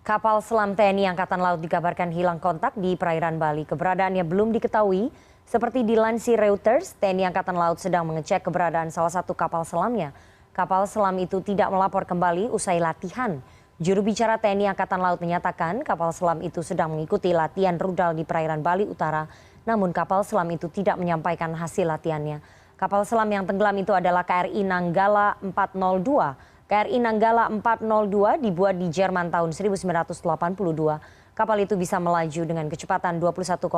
Kapal selam TNI Angkatan Laut dikabarkan hilang kontak di perairan Bali. Keberadaannya belum diketahui. Seperti dilansir Reuters, TNI Angkatan Laut sedang mengecek keberadaan salah satu kapal selamnya. Kapal selam itu tidak melapor kembali usai latihan. Juru bicara TNI Angkatan Laut menyatakan kapal selam itu sedang mengikuti latihan rudal di perairan Bali Utara. Namun kapal selam itu tidak menyampaikan hasil latihannya. Kapal selam yang tenggelam itu adalah KRI Nanggala 402. KRI Nanggala 402 dibuat di Jerman tahun 1982. Kapal itu bisa melaju dengan kecepatan 21,5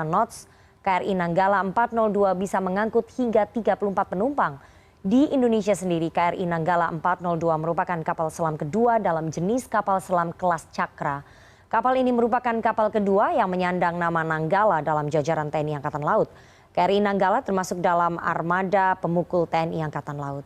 knots. KRI Nanggala 402 bisa mengangkut hingga 34 penumpang. Di Indonesia sendiri, KRI Nanggala 402 merupakan kapal selam kedua dalam jenis kapal selam kelas Cakra. Kapal ini merupakan kapal kedua yang menyandang nama Nanggala dalam jajaran TNI Angkatan Laut. KRI Nanggala termasuk dalam armada pemukul TNI Angkatan Laut.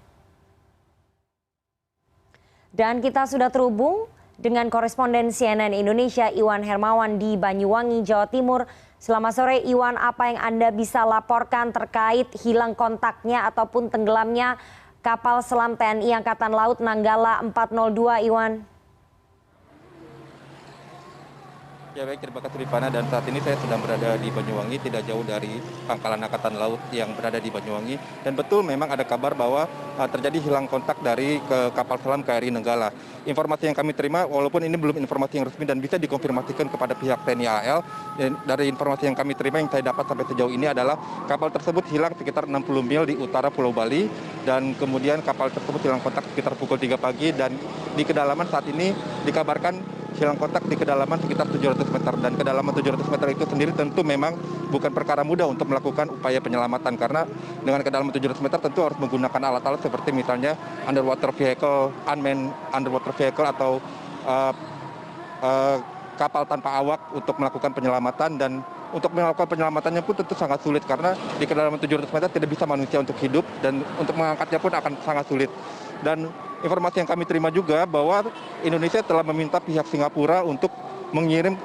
Dan kita sudah terhubung dengan koresponden CNN Indonesia Iwan Hermawan di Banyuwangi, Jawa Timur. Selamat sore Iwan, apa yang Anda bisa laporkan terkait hilang kontaknya ataupun tenggelamnya kapal selam TNI Angkatan Laut Nanggala 402, Iwan? Ya baik, terima kasih Rifana, dan saat ini saya sedang berada di Banyuwangi, tidak jauh dari Pangkalan Angkatan Laut yang berada di Banyuwangi. Dan betul memang ada kabar bahwa terjadi hilang kontak dari kapal selam KRI Nanggala. Informasi yang kami terima, walaupun ini belum informasi yang resmi dan bisa dikonfirmasikan kepada pihak TNI AL, dan dari informasi yang kami terima yang saya dapat sampai sejauh ini adalah kapal tersebut hilang sekitar 60 mil di utara Pulau Bali, dan kemudian kapal tersebut hilang kontak sekitar pukul 3 pagi, dan di kedalaman saat ini dikabarkan hilang kontak di kedalaman sekitar 700 meter, dan kedalaman 700 meter itu sendiri tentu memang bukan perkara mudah untuk melakukan upaya penyelamatan, karena dengan kedalaman 700 meter tentu harus menggunakan alat-alat seperti misalnya underwater vehicle, unmanned underwater vehicle atau kapal tanpa awak untuk melakukan penyelamatan. Dan untuk melakukan penyelamatannya pun tentu sangat sulit karena di kedalaman 700 meter tidak bisa manusia untuk hidup, dan untuk mengangkatnya pun akan sangat sulit. Dan informasi yang kami terima juga bahwa Indonesia telah meminta pihak Singapura untuk mengirim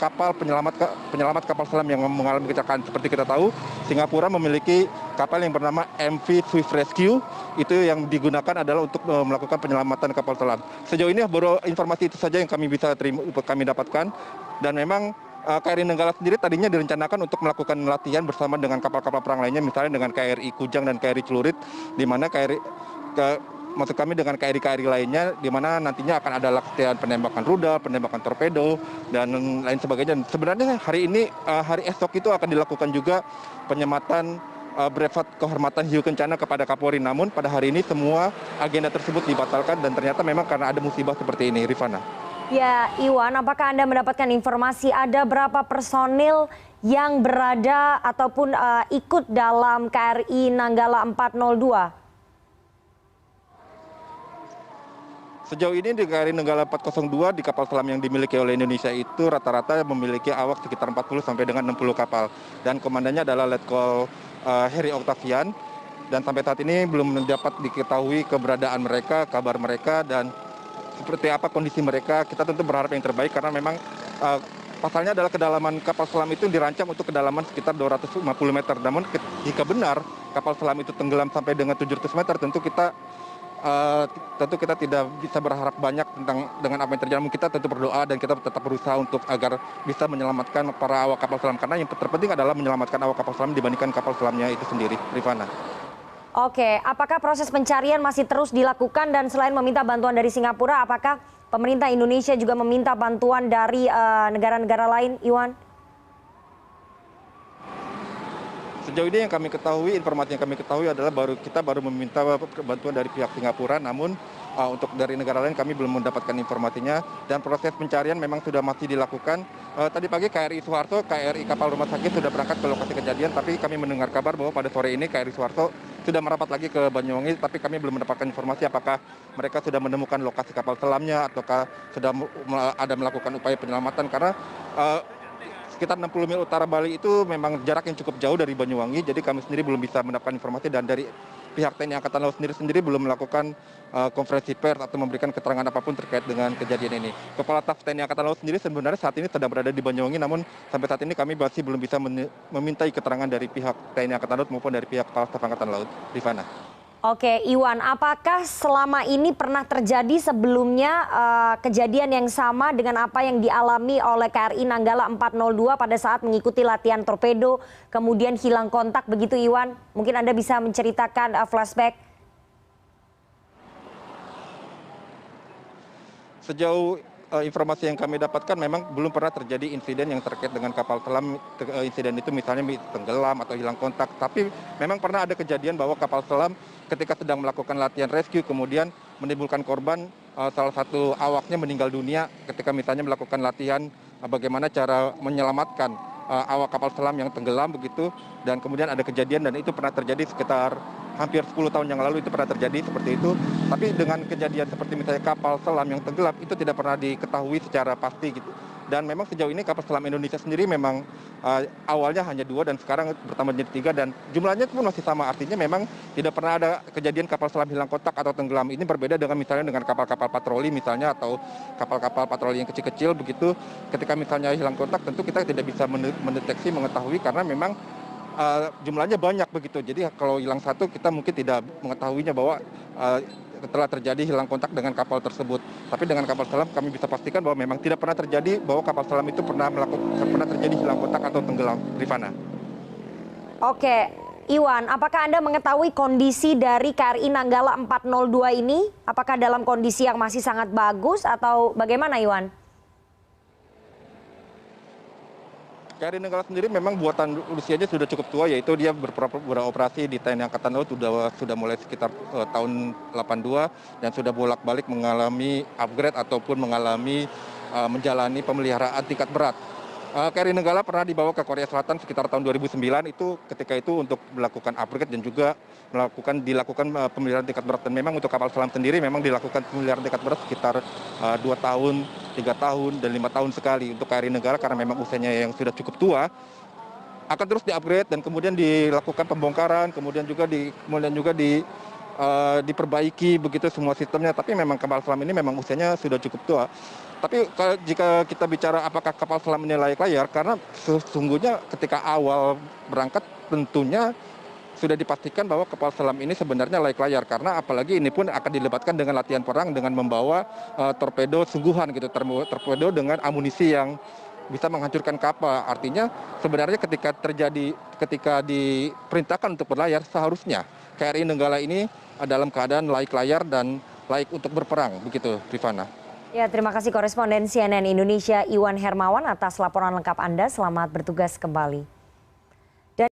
kapal penyelamat kapal selam yang mengalami kecelakaan. Seperti kita tahu, Singapura memiliki kapal yang bernama MV Swift Rescue, itu yang digunakan adalah untuk melakukan penyelamatan kapal selam. Sejauh ini baru informasi itu saja yang kami bisa kami dapatkan, dan memang KRI Nanggala sendiri tadinya direncanakan untuk melakukan latihan bersama dengan kapal-kapal perang lainnya, misalnya dengan KRI Kujang dan KRI Celurit, di mana maksud kami dengan KRI-KRI lainnya, di mana nantinya akan ada latihan penembakan rudal, penembakan torpedo, dan lain sebagainya. Sebenarnya hari esok itu akan dilakukan juga penyematan brevet kehormatan hiu kencana kepada Kapolri. Namun pada hari ini semua agenda tersebut dibatalkan, dan ternyata memang karena ada musibah seperti ini, Rifana. Ya, Iwan, apakah Anda mendapatkan informasi ada berapa personil yang berada ataupun ikut dalam KRI Nanggala 402? Sejauh ini di KRI Nanggala 402 di kapal selam yang dimiliki oleh Indonesia itu rata-rata memiliki awak sekitar 40 sampai dengan 60 kapal. Dan komandannya adalah Letkol Heri Octavian. Dan sampai saat ini belum dapat diketahui keberadaan mereka, kabar mereka, dan seperti apa kondisi mereka. Kita tentu berharap yang terbaik karena memang pasalnya adalah kedalaman kapal selam itu dirancang untuk kedalaman sekitar 250 meter. Namun jika benar kapal selam itu tenggelam sampai dengan 700 meter, tentu kita tidak bisa berharap banyak dengan apa yang terjadi. Kita tentu berdoa dan kita tetap berusaha untuk agar bisa menyelamatkan para awak kapal selam, karena yang terpenting adalah menyelamatkan awak kapal selam dibandingkan kapal selamnya itu sendiri, Rifana. Oke, apakah proses pencarian masih terus dilakukan, dan selain meminta bantuan dari Singapura, apakah pemerintah Indonesia juga meminta bantuan dari negara-negara lain, Iwan? Sejauh ini yang kami ketahui, informasi yang kami ketahui adalah kita baru meminta bantuan dari pihak Singapura, namun untuk dari negara lain kami belum mendapatkan informasinya, dan proses pencarian memang sudah masih dilakukan. Tadi pagi KRI Suharto, KRI kapal rumah sakit sudah berangkat ke lokasi kejadian, tapi kami mendengar kabar bahwa pada sore ini KRI Suharto sudah merapat lagi ke Banyuwangi, tapi kami belum mendapatkan informasi apakah mereka sudah menemukan lokasi kapal selamnya ataukah sudah ada melakukan upaya penyelamatan, karena sekitar 60 mil utara Bali itu memang jarak yang cukup jauh dari Banyuwangi, jadi kami sendiri belum bisa mendapatkan informasi, dan dari pihak TNI Angkatan Laut sendiri belum melakukan konferensi pers atau memberikan keterangan apapun terkait dengan kejadian ini. Kepala Staf TNI Angkatan Laut sendiri sebenarnya saat ini sedang berada di Banyuwangi, namun sampai saat ini kami masih belum bisa memintai keterangan dari pihak TNI Angkatan Laut maupun dari pihak Kepala Staf Angkatan Laut. Rifana. Oke, Iwan, apakah selama ini pernah terjadi sebelumnya kejadian yang sama dengan apa yang dialami oleh KRI Nanggala 402 pada saat mengikuti latihan torpedo, kemudian hilang kontak begitu, Iwan? Mungkin Anda bisa menceritakan flashback. Sejauh informasi yang kami dapatkan memang belum pernah terjadi insiden yang terkait dengan kapal selam. Insiden itu misalnya tenggelam atau hilang kontak. Tapi memang pernah ada kejadian bahwa kapal selam ketika sedang melakukan latihan rescue kemudian menimbulkan korban, salah satu awaknya meninggal dunia ketika misalnya melakukan latihan bagaimana cara menyelamatkan awak kapal selam yang tenggelam begitu, dan kemudian ada kejadian dan itu pernah terjadi sekitar hampir 10 tahun yang lalu itu pernah terjadi seperti itu. Tapi dengan kejadian seperti misalnya kapal selam yang tenggelam itu tidak pernah diketahui secara pasti gitu. Dan memang sejauh ini kapal selam Indonesia sendiri memang awalnya hanya 2 dan sekarang bertambah menjadi 3 dan jumlahnya pun masih sama. Artinya memang tidak pernah ada kejadian kapal selam hilang kontak atau tenggelam. Ini berbeda dengan misalnya dengan kapal-kapal patroli misalnya atau kapal-kapal patroli yang kecil-kecil begitu. Ketika misalnya hilang kontak tentu kita tidak bisa mendeteksi, mengetahui karena memang jumlahnya banyak begitu. Jadi kalau hilang satu kita mungkin tidak mengetahuinya bahwa telah terjadi hilang kontak dengan kapal tersebut. Tapi dengan kapal selam kami bisa pastikan bahwa memang tidak pernah terjadi bahwa kapal selam itu pernah terjadi hilang kontak atau tenggelam, Rifana. Oke, Iwan, apakah Anda mengetahui kondisi dari KRI Nanggala 402 ini? Apakah dalam kondisi yang masih sangat bagus atau bagaimana, Iwan? KRI Nanggala sendiri memang buatan usianya sudah cukup tua, yaitu dia beroperasi di TNI Angkatan Laut sudah mulai sekitar tahun 82 dan sudah bolak-balik mengalami upgrade ataupun mengalami menjalani pemeliharaan tingkat berat. KRI Nanggala pernah dibawa ke Korea Selatan sekitar tahun 2009 itu ketika itu untuk melakukan upgrade dan juga dilakukan pemeliharaan tingkat berat. Dan memang untuk kapal selam sendiri memang dilakukan pemeliharaan tingkat berat sekitar 2 tahun, 3 tahun, dan 5 tahun sekali. Untuk KRI Nanggala karena memang usianya yang sudah cukup tua, akan terus di-upgrade dan kemudian dilakukan pembongkaran, kemudian juga diperbaiki begitu semua sistemnya. Tapi memang kapal selam ini memang usianya sudah cukup tua. Tapi jika kita bicara apakah kapal selam ini layak layar, karena sesungguhnya ketika awal berangkat tentunya sudah dipastikan bahwa kapal selam ini sebenarnya layak layar, karena apalagi ini pun akan dilibatkan dengan latihan perang dengan membawa torpedo sungguhan gitu, torpedo dengan amunisi yang bisa menghancurkan kapal. Artinya sebenarnya ketika diperintahkan untuk berlayar seharusnya KRI Nanggala ini dalam keadaan layak layar dan layak untuk berperang begitu, Rifana. Ya, terima kasih koresponden CNN Indonesia Iwan Hermawan atas laporan lengkap Anda. Selamat bertugas kembali.